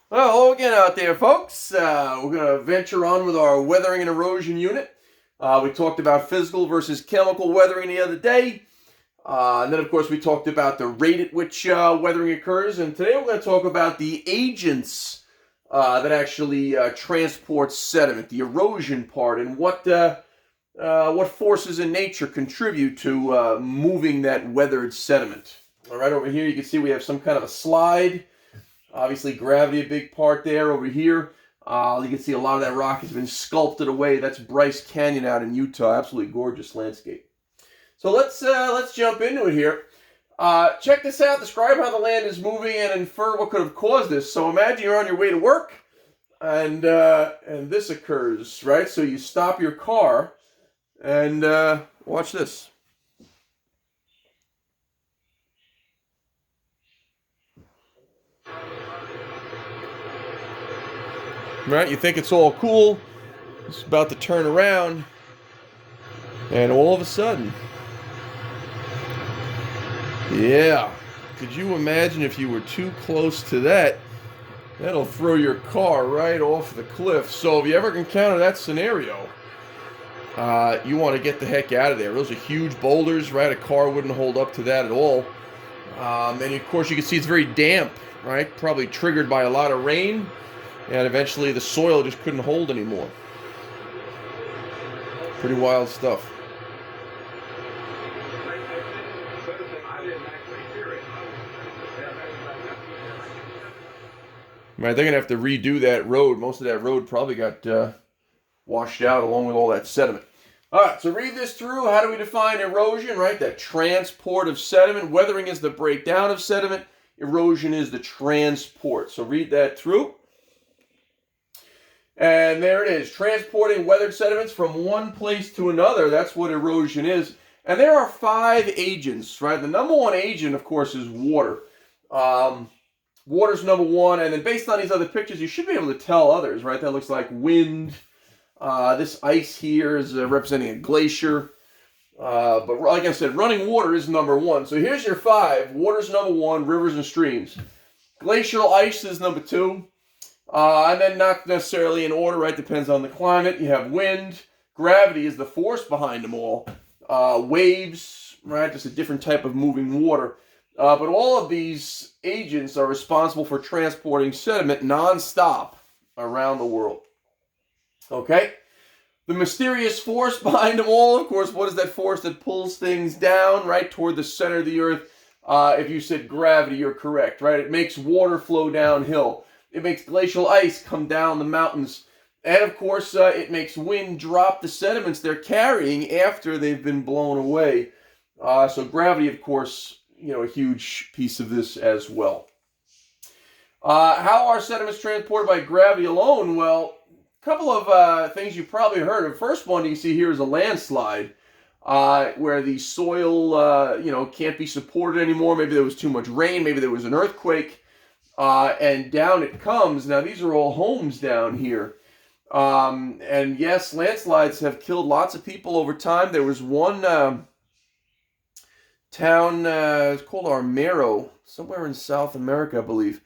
Well, hello again out there, folks. We're going to venture on with our weathering and erosion unit. We talked about physical versus chemical weathering the other day. And then, of course, we talked about the rate at which weathering occurs. And today we're going to talk about the agents that actually transport sediment, the erosion part, and what forces in nature contribute to moving that weathered sediment. All right, over here you can see we have some kind of a slide. Obviously, gravity a big part there. Over here, you can see a lot of that rock has been sculpted away. That's Bryce Canyon out in Utah. Absolutely gorgeous landscape. So let's jump into it here. Check this out. Describe how the land is moving and infer what could have caused this. So imagine you're on your way to work, and this occurs, right? So you stop your car, and watch this. Right, you think it's all cool. It's about to turn around, and all of a sudden, yeah. Could you imagine if you were too close to that? That'll throw your car right off the cliff. So if you ever encounter that scenario, you want to get the heck out of there. Those are huge boulders, right? A car wouldn't hold up to that at all. And of course, you can see it's very damp, right? Probably triggered by a lot of rain. And eventually the soil just couldn't hold anymore. Pretty wild stuff. Right, they're going to have to redo that road. Most of that road probably got washed out along with all that sediment. All right, so read this through. How do we define erosion, right? That transport of sediment. Weathering is the breakdown of sediment. Erosion is the transport. So read that through. And there it is, transporting weathered sediments from one place to another. That's what erosion is. And there are 5 agents, right? The number one agent, of course, is water. Water's number one, and then based on these other pictures, you should be able to tell others, right? That looks like wind. This ice here is representing a glacier. But like I said, running water is number one. So here's your 5. Water's number one, rivers and streams. Glacial ice is number 2. And then not necessarily in order, right? Depends on the climate. You have wind. Gravity is the force behind them all. Waves, right? Just a different type of moving water. But all of these agents are responsible for transporting sediment nonstop around the world. Okay? The mysterious force behind them all, of course, what is that force that pulls things down, right, toward the center of the earth? If you said gravity, you're correct, right? It makes water flow downhill. It makes glacial ice come down the mountains. And, of course, it makes wind drop the sediments they're carrying after they've been blown away. So gravity, of course, a huge piece of this as well. How are sediments transported by gravity alone? Well, a couple of things you've probably heard. The first one you see here is a landslide, where the soil, can't be supported anymore. Maybe there was too much rain. Maybe there was an earthquake. And down it comes. Now, these are all homes down here. And yes, landslides have killed lots of people over time. There was one town, it's called Armero, somewhere in South America, I believe.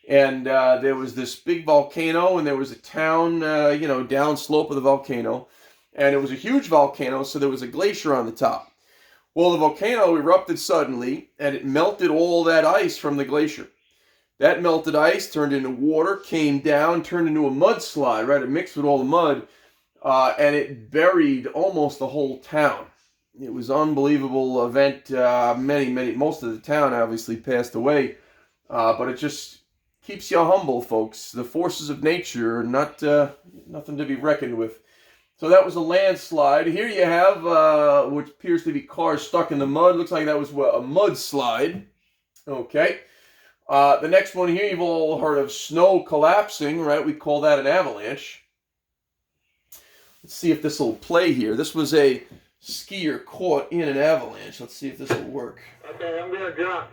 And there was this big volcano, and there was a town, downslope of the volcano. And it was a huge volcano, so there was a glacier on the top. Well, the volcano erupted suddenly, and it melted all that ice from the glacier. That melted ice turned into water, came down, turned into a mudslide, right? It mixed with all the mud, and it buried almost the whole town. It was an unbelievable event. Most of the town obviously passed away, but it just keeps you humble, folks. The forces of nature are not nothing to be reckoned with. So that was a landslide. Here you have what appears to be cars stuck in the mud. Looks like that was a mudslide. Okay. The next one here, you've all heard of snow collapsing, right? We call that an avalanche. Let's see if this will play here. This was a skier caught in an avalanche. Let's see if this will work. Okay, I'm gonna drop.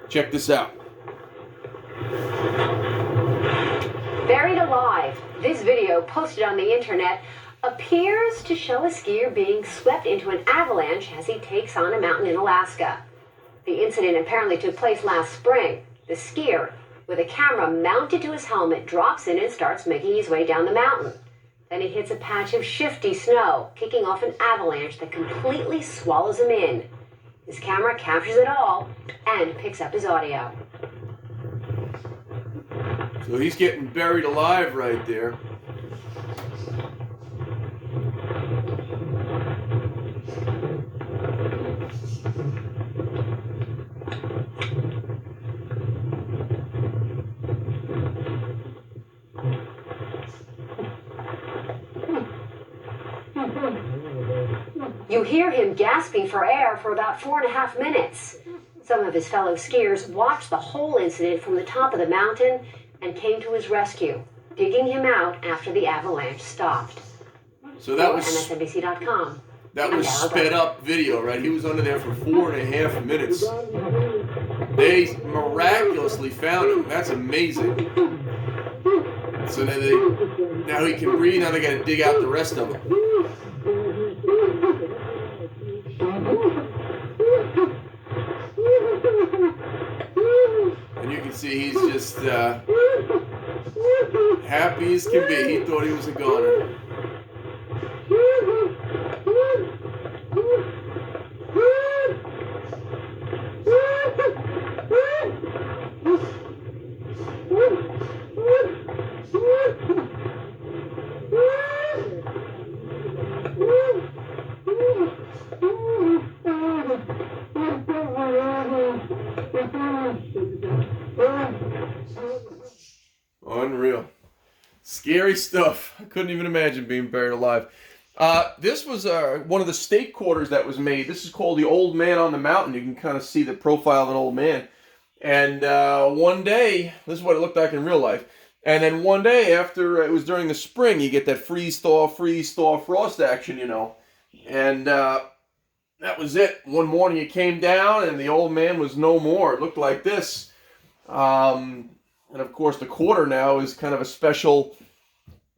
Check this out. Buried alive. This video, posted on the internet, appears to show a skier being swept into an avalanche as he takes on a mountain in Alaska. The incident apparently took place last spring. The skier, with a camera mounted to his helmet, drops in and starts making his way down the mountain. Then he hits a patch of shifty snow, kicking off an avalanche that completely swallows him in. His camera captures it all and picks up his audio. So he's getting buried alive right there. You hear him gasping for air for about 4.5 minutes. Some of his fellow skiers watched the whole incident from the top of the mountain and came to his rescue, digging him out after the avalanche stopped. So that was MSNBC.com. That was sped up video, right? He was under there for 4.5 minutes. They miraculously found him. That's amazing. So now he can breathe. Now they got to dig out the rest of him. And you can see he's just happy as can be. He thought he was a goner. Unreal. Scary stuff. I couldn't even imagine being buried alive. This was one of the state quarters that was made. This is called the Old Man on the Mountain. You can kind of see the profile of an old man. And one day, this is what it looked like in real life. And then one day, after it was during the spring, you get that freeze-thaw frost action, you know. And that was it. One morning it came down and the old man was no more. It looked like this. And of course the quarter now is kind of a special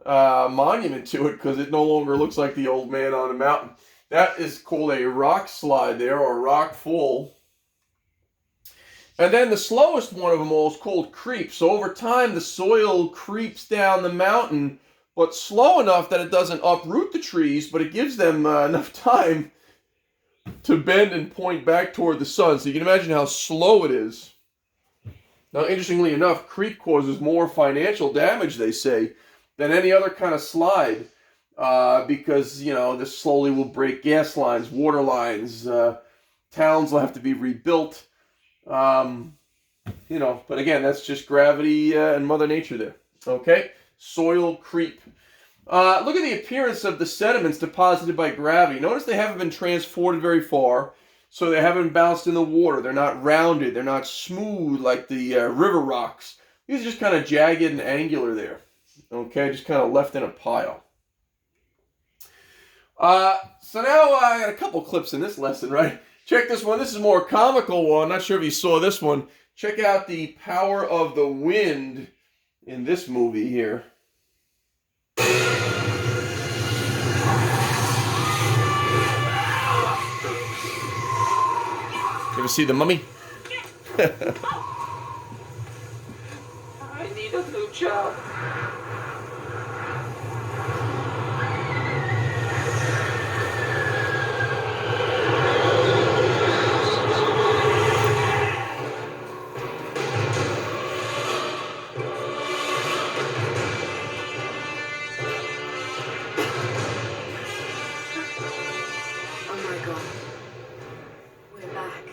monument to it because it no longer looks like the old man on the mountain. That is called a rock slide there, or rock fall. And then the slowest one of them all is called creep. So over time the soil creeps down the mountain, but slow enough that it doesn't uproot the trees, but it gives them enough time to bend and point back toward the sun. So you can imagine how slow it is. Now, interestingly enough, creep causes more financial damage, they say, than any other kind of slide because, you know, this slowly will break gas lines, water lines, towns will have to be rebuilt, you know, but again, that's just gravity and Mother Nature there, okay? Soil creep. Look at the appearance of the sediments deposited by gravity. Notice they haven't been transported very far. So they haven't bounced in the water. They're not rounded. They're not smooth like the river rocks. These are just kind of jagged and angular there. Okay, just kind of left in a pile. So now I got a couple clips in this lesson, right? Check this one. This is a more comical one. Not sure if you saw this one. Check out the power of the wind in this movie here. You ever see The Mummy? I need a new job. Oh my God. We're back.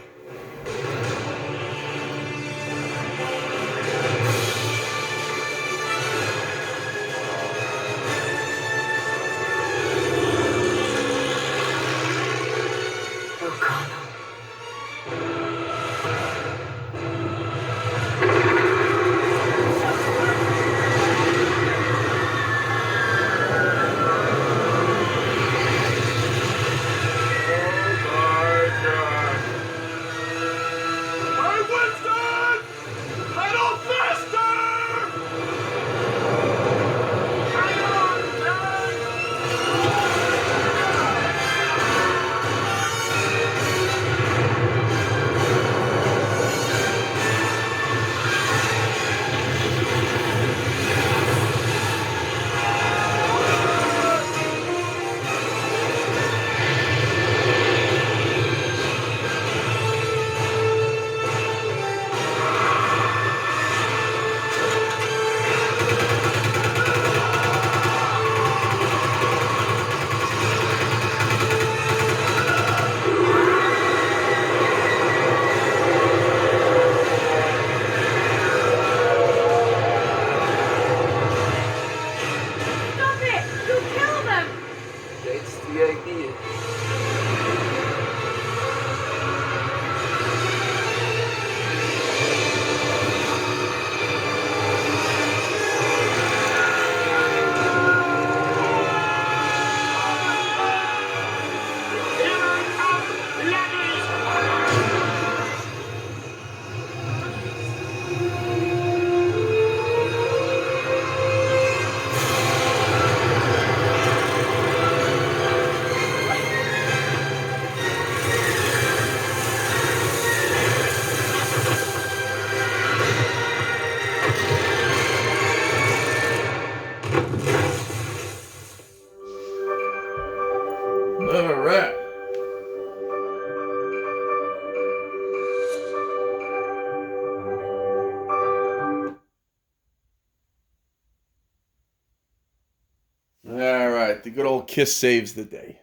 good old kiss saves the day.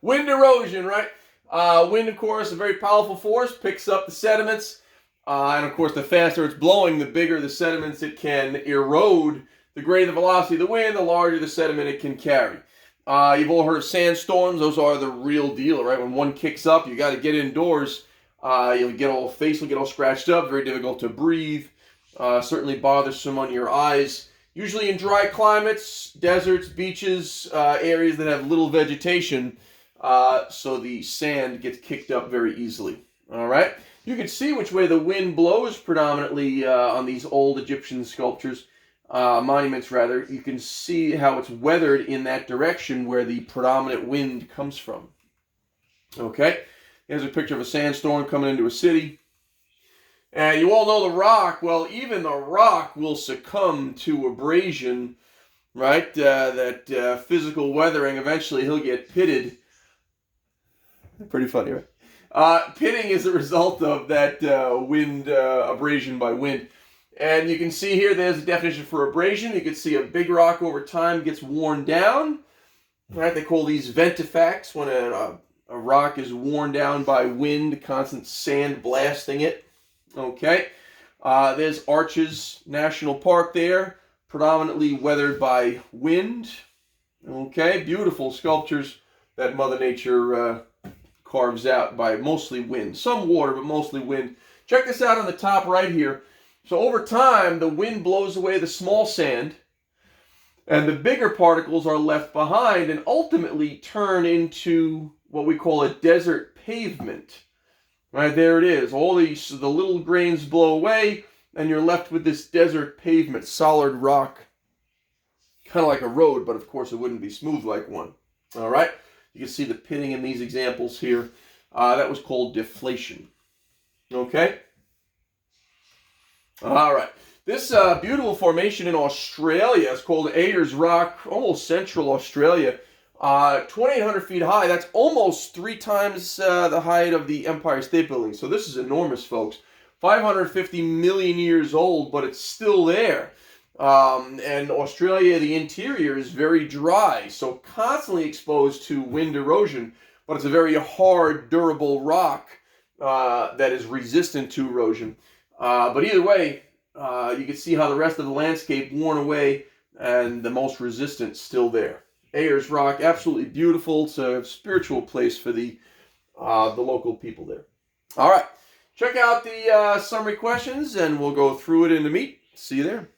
Wind erosion, right? Wind, of course, a very powerful force, picks up the sediments. And, of course, the faster it's blowing, the bigger the sediments it can erode. The greater the velocity of the wind, the larger the sediment it can carry. You've all heard of sandstorms. Those are the real deal, right? When one kicks up, you got to get indoors. You'll get all face will get all scratched up, very difficult to breathe. Certainly bothersome on your eyes. Usually in dry climates, deserts, beaches, areas that have little vegetation, so the sand gets kicked up very easily. All right? You can see which way the wind blows predominantly on these old Egyptian sculptures, monuments rather. You can see how it's weathered in that direction where the predominant wind comes from. Okay? Here's a picture of a sandstorm coming into a city. And you all know the rock. Well, even the rock will succumb to abrasion, right? That physical weathering. Eventually, he'll get pitted. Pretty funny, right? Pitting is a result of that wind, abrasion by wind. And you can see here, there's a definition for abrasion. You can see a big rock over time gets worn down. Right? They call these ventifacts when a rock is worn down by wind, constant sand blasting it. Okay, there's Arches National Park there, predominantly weathered by wind. Okay, beautiful sculptures that Mother Nature carves out by mostly wind. Some water, but mostly wind. Check this out on the top right here. So over time, the wind blows away the small sand, and the bigger particles are left behind and ultimately turn into what we call a desert pavement. Right, there it is. All the little grains blow away, and you're left with this desert pavement, solid rock. Kind of like a road, but of course it wouldn't be smooth like one. All right? You can see the pitting in these examples here. That was called deflation. Okay? All right. This beautiful formation in Australia is called Ayers Rock, almost central Australia. 2,800 feet high. That's almost 3 times the height of the Empire State Building. So this is enormous, folks. 550 million years old, but it's still there. And Australia, the interior is very dry, so constantly exposed to wind erosion. But it's a very hard, durable rock that is resistant to erosion. But either way, you can see how the rest of the landscape worn away and the most resistant still there. Ayers Rock, absolutely beautiful. It's a spiritual place for the local people there. All right, check out the summary questions, and we'll go through it in the meet. See you there.